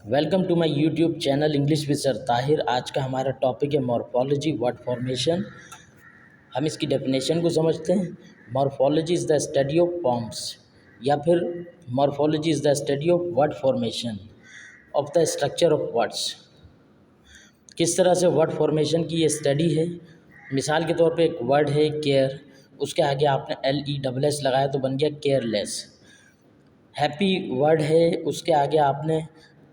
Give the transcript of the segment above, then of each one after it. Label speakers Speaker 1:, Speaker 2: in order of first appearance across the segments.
Speaker 1: Welcome to my YouTube channel English with sir Tahir. आज का हमारा टॉपिक है मॉर्फोलॉजी, वर्ड फॉर्मेशन। हम इसकी डेफिनेशन को समझते हैं। Morphology is the study of forms, या फिर morphology is the study of word formation of the structure of words. किस तरह से वर्ड फॉर्मेशन की ये स्टडी है। मिसाल के तौर पे एक वर्ड है केयर, उसके आगे आपने LESS लगाया तो बन गया केयरलेस। हैप्पी वर्ड है, उसके आगे आपने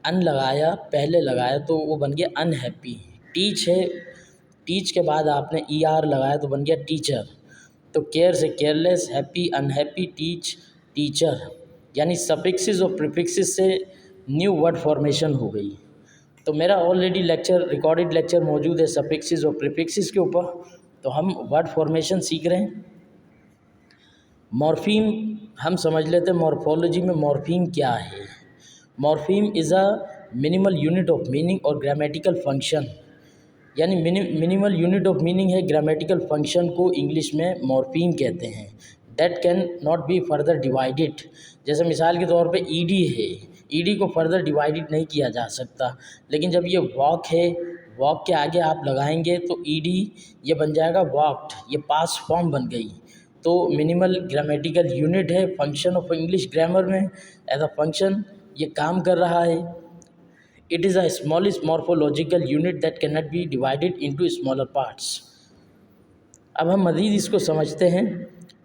Speaker 1: अन लगाया, पहले लगाया तो वो बन गया अनहैप्पी। टीच है, टीच के बाद आपने ER लगाया तो बन गया टीचर। तो केयर से careless, happy, unhappy, teach, teacher, यानी सफिक्सेस और प्रीफिक्सेस से न्यू वर्ड फॉर्मेशन हो गई। तो मेरा ऑलरेडी रिकॉर्डेड लेक्चर मौजूद है सफिक्सेस और प्रीफिक्सेस के ऊपर, तो हम वर्ड फॉर्मेशन सीख रहे हैं। मॉर्फीम हम समझ लेते हैं। मॉर्फोलॉजी में मॉर्फीम क्या है। Morpheme is a minimal unit of meaning और ग्रामेटिकल फंक्शन, यानी मिनिमल यूनिट ऑफ मीनिंग है, ग्रामेटिकल फंक्शन को इंग्लिश में मॉर्फीम कहते हैं। That can not be further divided. जैसे मिसाल के तौर पे ईडी है, ईडी को फर्दर डिवाइडेड नहीं किया जा सकता, लेकिन जब ये वॉक है, वॉक के आगे आप लगाएंगे तो ईडी ये बन जाएगा वॉक्ड, ये पास्ट फॉर्म बन गई। तो मिनिमल ग्रामेटिकल यूनिट है, फंक्शन ऑफ इंग्लिश ग्रामर में एज अ फंक्शन ये काम कर रहा है। It is a smallest morphological unit that can not be divided into smaller parts. अब हम मज़ीद इसको समझते हैं।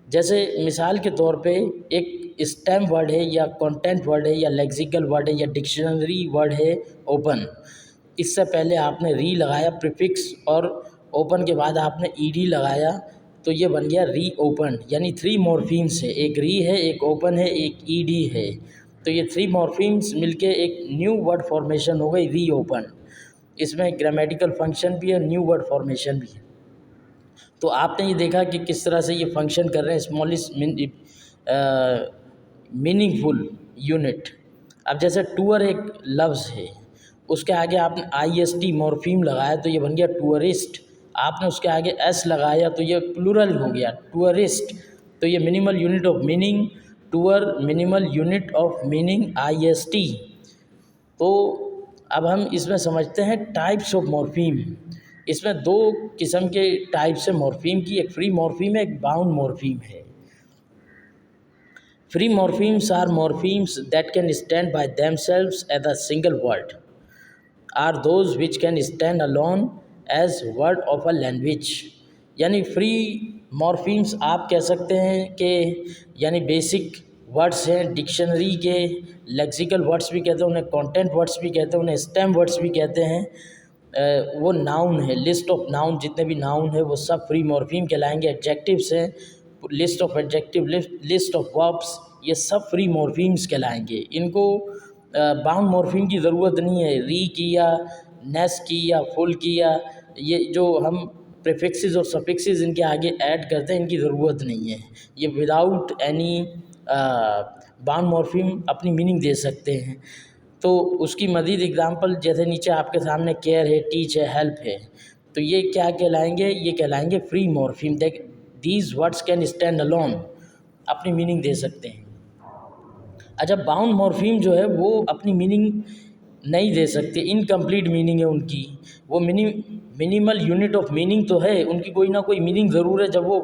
Speaker 1: जैसे मिसाल के तौर पे एक स्टेम वर्ड है, या कंटेंट वर्ड है, या लेक्सिकल वर्ड है, या डिक्शनरी वर्ड है ओपन। इससे पहले आपने री लगाया प्रीफिक्स, और ओपन के बाद आपने ईडी लगाया तो ये बन गया री ओपन, यानी 3 मॉर्फीम्स है। एक री है, एक ओपन है, एक ईडी है। तो ये 3 मॉर्फीम्स मिलके एक न्यू वर्ड फॉर्मेशन हो गई री ओपन। इसमें ग्रामेटिकल फंक्शन भी है, न्यू वर्ड फॉर्मेशन भी है। तो आपने ये देखा कि किस तरह से ये फंक्शन कर रहे हैं, स्मॉलेस्ट मीनिंगफुल यूनिट। अब जैसे टूअर एक लफ्ज़ है, उसके आगे आपने IST मॉर्फीम लगाया तो ये बन गया टूरिस्ट। आपने उसके आगे S लगाया तो ये प्लूरल हो गया टूरिस्ट। तो ये minimal unit of meaning tour, minimal unit of meaning IST। तो अब हम इसमें समझते हैं टाइप्स ऑफ मॉर्फीम। इसमें 2 किस्म के टाइप्स है मॉर्फीम की, एक फ्री मॉर्फीम है, एक बाउंड मॉर्फीम है। Free morphemes are morphemes that can stand by themselves as a single word, are those which can stand alone as word of a language. यानी फ्री मॉर्फीम्स आप कह सकते हैं कि यानी बेसिक वर्ड्स हैं डिक्शनरी के, लेक्सिकल वर्ड्स भी कहते हैं उन्हें, कंटेंट वर्ड्स भी कहते हैं उन्हें, स्टेम वर्ड्स भी कहते हैं। वो नाउन है, लिस्ट ऑफ नाउन, जितने भी नाउन है वो सब फ्री मॉर्फीम कहलाएंगे। एडजेक्टिव्स हैं, list of adjective, list of verbs, ये सब फ्री मॉर्फीम्स कहलाएंगे। इनको बाउंड मॉर्फीम की ज़रूरत नहीं है। री की या नेस की या फुल की या ये जो हम प्रीफिक्सेस और सफिक्सेस इनके आगे ऐड करते हैं, इनकी ज़रूरत नहीं है। ये विदाउट एनी बाउंड मॉर्फीम अपनी मीनिंग दे सकते हैं। तो उसकी मज़ीद एग्जांपल जैसे नीचे आपके सामने केयर है, टीच है, हेल्प है, तो ये क्या कहलाएंगे, ये कहलाएंगे free morpheme. These words can stand alone, अपनी मीनिंग दे सकते हैं। अच्छा, बाउंड मॉर्फीम जो है वो अपनी मीनिंग नहीं दे सकते, इनकम्प्लीट मीनिंग है उनकी। वो मिनिमल यूनिट ऑफ मीनिंग तो है, उनकी कोई ना कोई मीनिंग ज़रूर है जब वो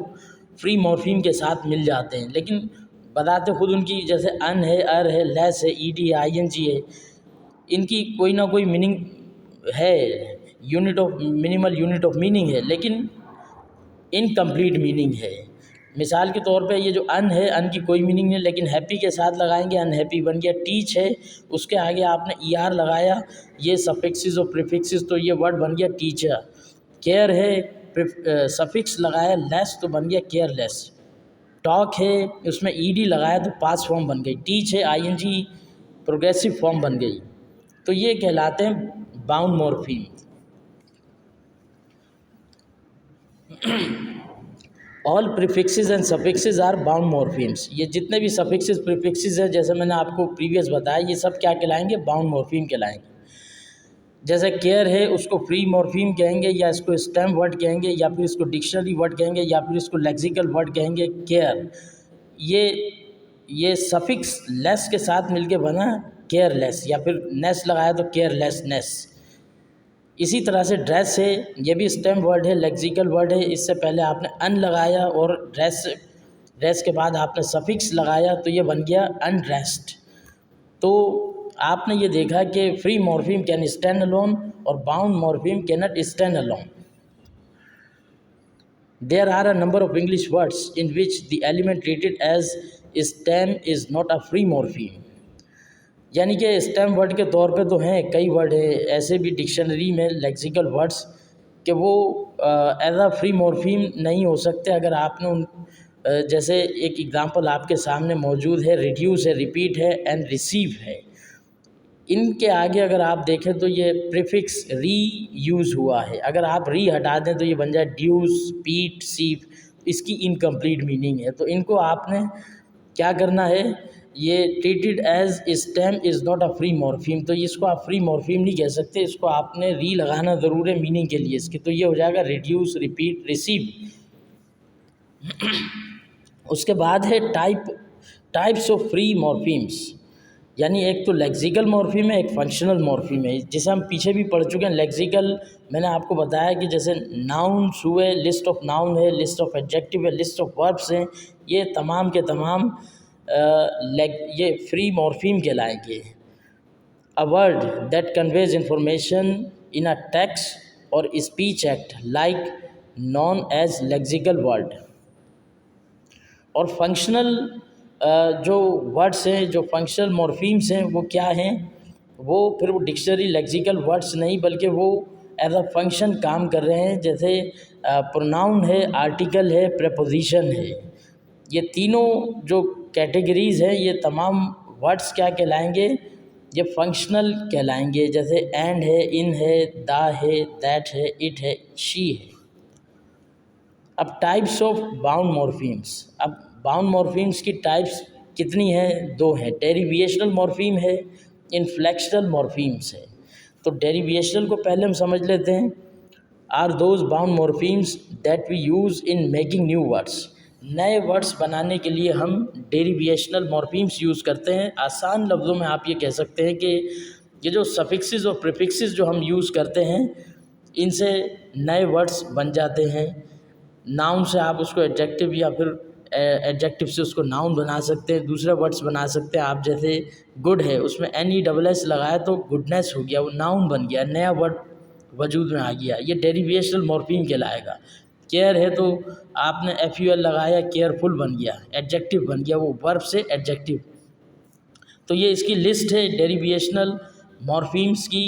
Speaker 1: फ्री मॉर्फीम के साथ मिल जाते हैं, लेकिन बताते खुद उनकी, जैसे अन है, अर है, लेस है, ईडी है, ING है, इनकी कोई ना कोई मीनिंग है, मिनिमल यूनिट ऑफ मीनिंग है, लेकिन इनकम्प्लीट मीनिंग है। मिसाल के तौर पे ये जो अन है, अन की कोई मीनिंग नहीं, लेकिन हैप्पी के साथ लगाएंगे अनहैप्पी बन गया। टीच है, उसके आगे आपने ER लगाया, ये सफिक्सेस और प्रीफिक्सेस, तो ये वर्ड बन गया टीचर। केयर है, सफिक्स लगाया लेस तो बन गया केयरलेस। टॉक है, उसमें ED लगाया तो पास्ट फॉर्म बन गई। टीच है, ING प्रोग्रेसिव फॉर्म बन गई। तो ये कहलाते हैं bound morpheme. All prefixes and suffixes are bound morphemes. ये जितने भी सफिक्सेस प्रीफिक्सेस हैं, जैसे मैंने आपको प्रीवियस बताया, ये सब क्या कहलाएंगे, बाउंड मॉर्फीम कहलाएंगे। जैसे केयर है, उसको फ्री मॉर्फीम कहेंगे, या इसको स्टेम वर्ड कहेंगे, या फिर इसको डिक्शनरी वर्ड कहेंगे, या फिर इसको लेक्सिकल वर्ड कहेंगे। केयर ये सफिक्स लेस के साथ मिलके बना केयरलेस, या फिर नेस लगाया तो केयरलेसनेस। इसी तरह से ड्रेस है, ये भी स्टेम वर्ड है, लेक्सिकल वर्ड है। इससे पहले आपने अन लगाया और ड्रेस के बाद आपने सफिक्स लगाया तो ये बन गया अनड्रेस्ड। तो आपने ये देखा कि free morpheme can stand alone और बाउंड मॉर्फीम कैन नॉट स्टैंड अलोन। There are a number of English words in which the element treated as stem is not a free morpheme। यानी कि स्टेम वर्ड के तौर पे तो हैं, कई वर्ड है ऐसे भी डिक्शनरी में लेक्सिकल वर्ड्स कि वो एज अ फ्री मॉर्फीम नहीं हो सकते। अगर आपने उन जैसे एक एग्जांपल आपके सामने मौजूद है, रिड्यूस है, रिपीट है एंड रिसीव है। इनके आगे अगर आप देखें तो ये प्रीफिक्स री यूज़ हुआ है। अगर आप री हटा दें तो ये बन जाए ड्यूस, पीट, सीप। इसकी इनकम्प्लीट मीनिंग है। तो इनको आपने क्या करना है, ये treated as stem is not a free morpheme, तो इसको आप फ्री मॉर्फीम नहीं कह सकते, इसको आपने री लगाना ज़रूर है मीनिंग के लिए इसकी। तो ये हो जाएगा रिड्यूस, रिपीट, रिसीव। उसके बाद है टाइप्स ऑफ फ्री मॉर्फीम्स। यानी एक तो लेक्सिकल मॉर्फीम है, एक फंक्शनल मॉर्फीम है, जिसे हम पीछे भी पढ़ चुके हैं। लेक्सिकल मैंने आपको बताया कि जैसे नाउन्स हुए, लिस्ट ऑफ नाउन है, लिस्ट ऑफ एडजेक्टिव है, लिस्ट ऑफ वर्ब्स हैं, ये तमाम के तमाम ये फ्री मॉर्फीम कहलाएंगे। A word that conveys information in a text और speech act like known as lexical word. और फंक्शनल जो वर्ड्स हैं, जो फंक्शनल मॉर्फीम्स हैं, वो क्या हैं, वो फिर वो डिक्शनरी लेक्सिकल वर्ड्स नहीं बल्कि वो एज अ फंक्शन काम कर रहे हैं। जैसे प्रोनाउन है, आर्टिकल है, प्रेपोजिशन है। ये तीनों जो कैटेगरीज़ हैं, ये तमाम वर्ड्स क्या कहलाएंगे, ये फंक्शनल कहलाएंगे। जैसे एंड है, इन है, दा है, दैट है, इट है, शी है। अब टाइप्स ऑफ बाउंड मॉर्फीम्स। अब बाउंड मॉर्फीम्स की टाइप्स कितनी हैं, दो हैं। डेरिवेशनल मॉर्फीम है, इन्फ्लेक्शनल मॉर्फीम्स है। तो डेरिवेशनल को पहले हम समझ लेते हैं। Are those bound morphemes that we use in making new words. नए वर्ड्स बनाने के लिए हम डेरिवेशनल मॉर्फीम्स यूज़ करते हैं। आसान लफ्ज़ों में आप ये कह सकते हैं कि ये जो सफिक्सेस और प्रीफिक्सेस जो हम यूज़ करते हैं, इनसे नए वर्ड्स बन जाते हैं। नाउन से आप उसको एडजेक्टिव या फिर एडजेक्टिव से उसको नाउन बना सकते हैं, दूसरे वर्ड्स बना सकते हैं। आप जैसे गुड है, उसमें NESS लगाया तो गुडनेस हो गया, वो नाउन बन गया, नया वर्ड वजूद में आ गया, ये डेरिवेशनल मॉर्फीम कहलाएगा। केयर है तो आपने FUL लगाया, केयरफुल बन गया, एडजेक्टिव बन गया, वो वर्ब से एडजेक्टिव। तो ये इसकी लिस्ट है डेरिवेशनल मॉर्फीम्स की।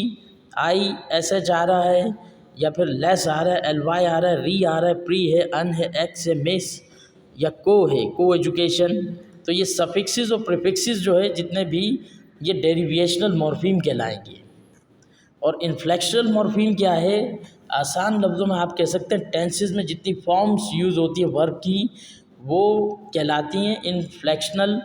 Speaker 1: ISH आ रहा है या फिर लेस आ रहा है, LY आ रहा है, री आ रहा है, प्री है, अन है, एक्स है, मिस या को है, को एजुकेशन। तो ये सफिक्सेस और प्रीफिक्सेस जो है जितने भी, ये डेरिवेशनल मॉर्फीम कहलाएंगे। और इन्फ्लेक्शनल मॉर्फीम क्या है, आसान लफ्ज़ों में आप कह सकते हैं टेंसेस में जितनी फॉर्म्स यूज़ होती है वर्ब की, वो कहलाती हैं इन्फ्लेक्शनल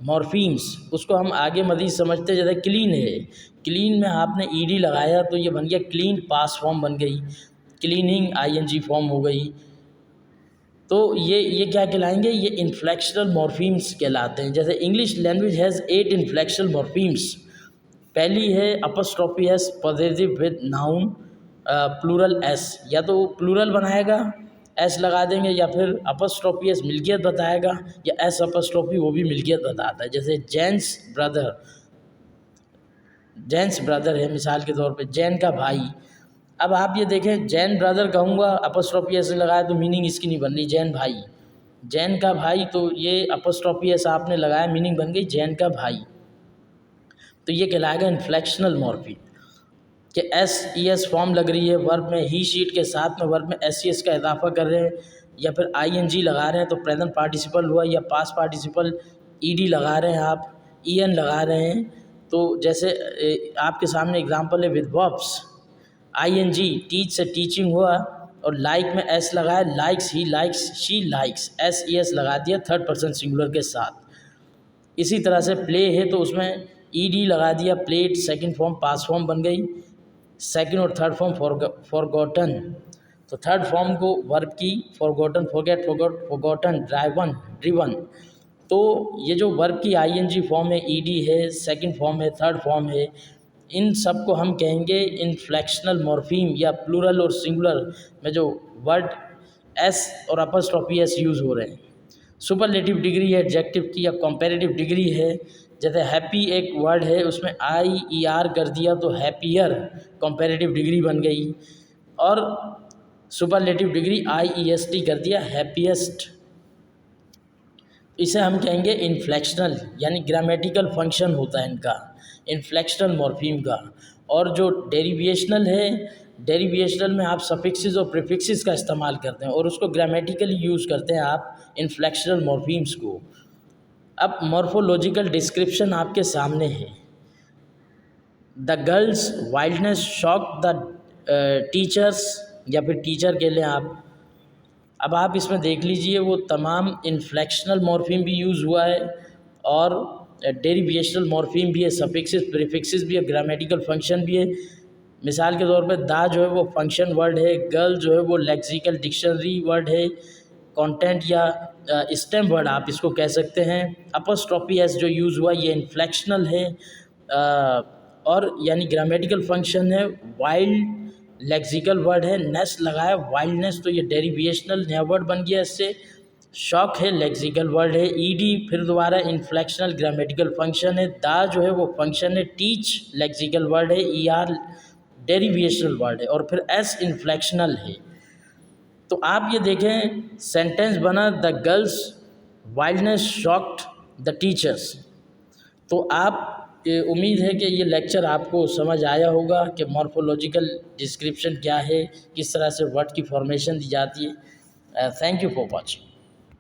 Speaker 1: मॉर्फीम्स। उसको हम आगे मज़ीद समझते हैं। जैसे क्लीन है, क्लीन में आपने ED लगाया तो ये बन गया क्लीन, पास फॉर्म बन गई, क्लीनिंग ING फॉर्म हो गई। तो ये क्या कहलाएंगे, ये इन्फ्लेक्शनल मॉर्फीम्स कहलाते हैं। जैसे English language has 8 inflectional morphemes. पहली है apostrophe S positive with noun plural S, या तो प्लूरल बनाएगा एस लगा देंगे, या फिर अपस्ट्रॉफी एस मिल्कियत बताएगा, या एस अपस्ट्रॉफी वो भी मिल्कियत बताता है। जैसे जेंट्स ब्रदर है, मिसाल के तौर पे जैन का भाई। अब आप ये देखें, जैन ब्रदर कहूँगा, अपस्ट्रॉफी एस लगाया तो मीनिंग इसकी नहीं बन रही, जैन भाई, जैन का भाई, तो ये अपस्ट्रॉफी एस आपने लगाया, मीनिंग बन गई जैन का भाई। तो ये कहलाएगा इन्फ्लेक्शनल मॉर्फीम कि SES फॉर्म लग रही है वर्ब में, ही शीट के साथ में वर्ब में SES का इजाफा कर रहे हैं, या फिर ING लगा रहे हैं तो प्रेजेंट पार्टिसिपल हुआ, या पास्ट पार्टिसिपल ED लगा रहे हैं, आप EN लगा रहे हैं। तो जैसे आपके सामने एग्जांपल है विद वर्ब्स, ING टीच से टीचिंग हुआ, और लाइक में S लगाया, likes he likes, she likes, SES लगा दिया थर्ड पर्सन सिंगुलर के साथ। इसी तरह से प्ले है तो उसमें ED लगा दिया, प्लेट, सेकंड फॉर्म पास फॉर्म बन गई, सेकंड और थर्ड फॉर्म फॉरगॉटन। तो थर्ड फॉर्म को वर्ब की forgotten, forget, forgotten, driven, driven. तो ये जो वर्ब की आईएनजी फॉर्म है, ईडी है, सेकंड फॉर्म है, थर्ड फॉर्म है, इन सब को हम कहेंगे इन्फ्लेक्शनल मॉर्फीम, या प्लूरल और सिंगुलर में जो वर्ड एस और अपॉस्ट्रोफी एस यूज़ हो रहे हैं। सुपरलेटिव डिग्री है एडजेक्टिव की, या कंपैरेटिव डिग्री है, जैसे हैप्पी एक वर्ड है उसमें आई ई आर कर दिया तो हैप्पियर कंपैरेटिव डिग्री बन गई, और superlative degree I E S T कर दिया हैप्पीएस्ट। इसे हम कहेंगे इन्फ्लेक्शनल, यानी ग्रामेटिकल फंक्शन होता है इनका, इन्फ्लेक्शनल मॉर्फीम का। और जो डेरिवेशनल है, डेरिवेशनल में आप सफिक्सेस और प्रीफिक्सेस का इस्तेमाल करते हैं और उसको ग्रामेटिकली यूज़ करते हैं आप इन्फ्लेक्शनल मॉर्फीम्स को। अब मॉर्फोलॉजिकल डिस्क्रिप्शन आपके सामने है। The girls wildness shock the teachers, या फिर टीचर के लिए आप। अब आप इसमें देख लीजिए वो तमाम इन्फ्लेक्शनल मॉर्फीम भी यूज़ हुआ है और डेरिवेशनल मॉर्फीम भी है, सफिक्सेस प्रीफिक्सेस भी है, ग्रामेटिकल फंक्शन भी है। मिसाल के तौर पे दा जो है वो फंक्शन वर्ड है, गर्ल जो है वो लेक्सिकल डिक्शनरी वर्ड है, कंटेंट या स्टेम वर्ड आप इसको कह सकते हैं। अपॉस्ट्रोफी एस जो यूज़ हुआ ये इन्फ्लेक्शनल है और यानी ग्रामेटिकल फंक्शन है। वाइल्ड लेक्सिकल वर्ड है, नेस लगाया वाइल्डनेस, तो ये डेरिवेशनल नया वर्ड बन गया इससे। शॉक है लेक्सिकल वर्ड है, ईडी फिर दोबारा इन्फ्लेक्शनल ग्रामेटिकल फंक्शन है। दा जो है वो फंक्शन है, टीच लेक्सिकल वर्ड है, ई आर डेरिवेशनल वर्ड है, और फिर एस इन्फ्लेक्शनल है। तो आप ये देखें सेंटेंस बना the girls wildness shocked the teachers. तो आप उम्मीद है कि ये लेक्चर आपको समझ आया होगा कि मॉर्फोलॉजिकल डिस्क्रिप्शन क्या है, किस तरह से वर्ड की फॉर्मेशन दी जाती है। Thank you for watching.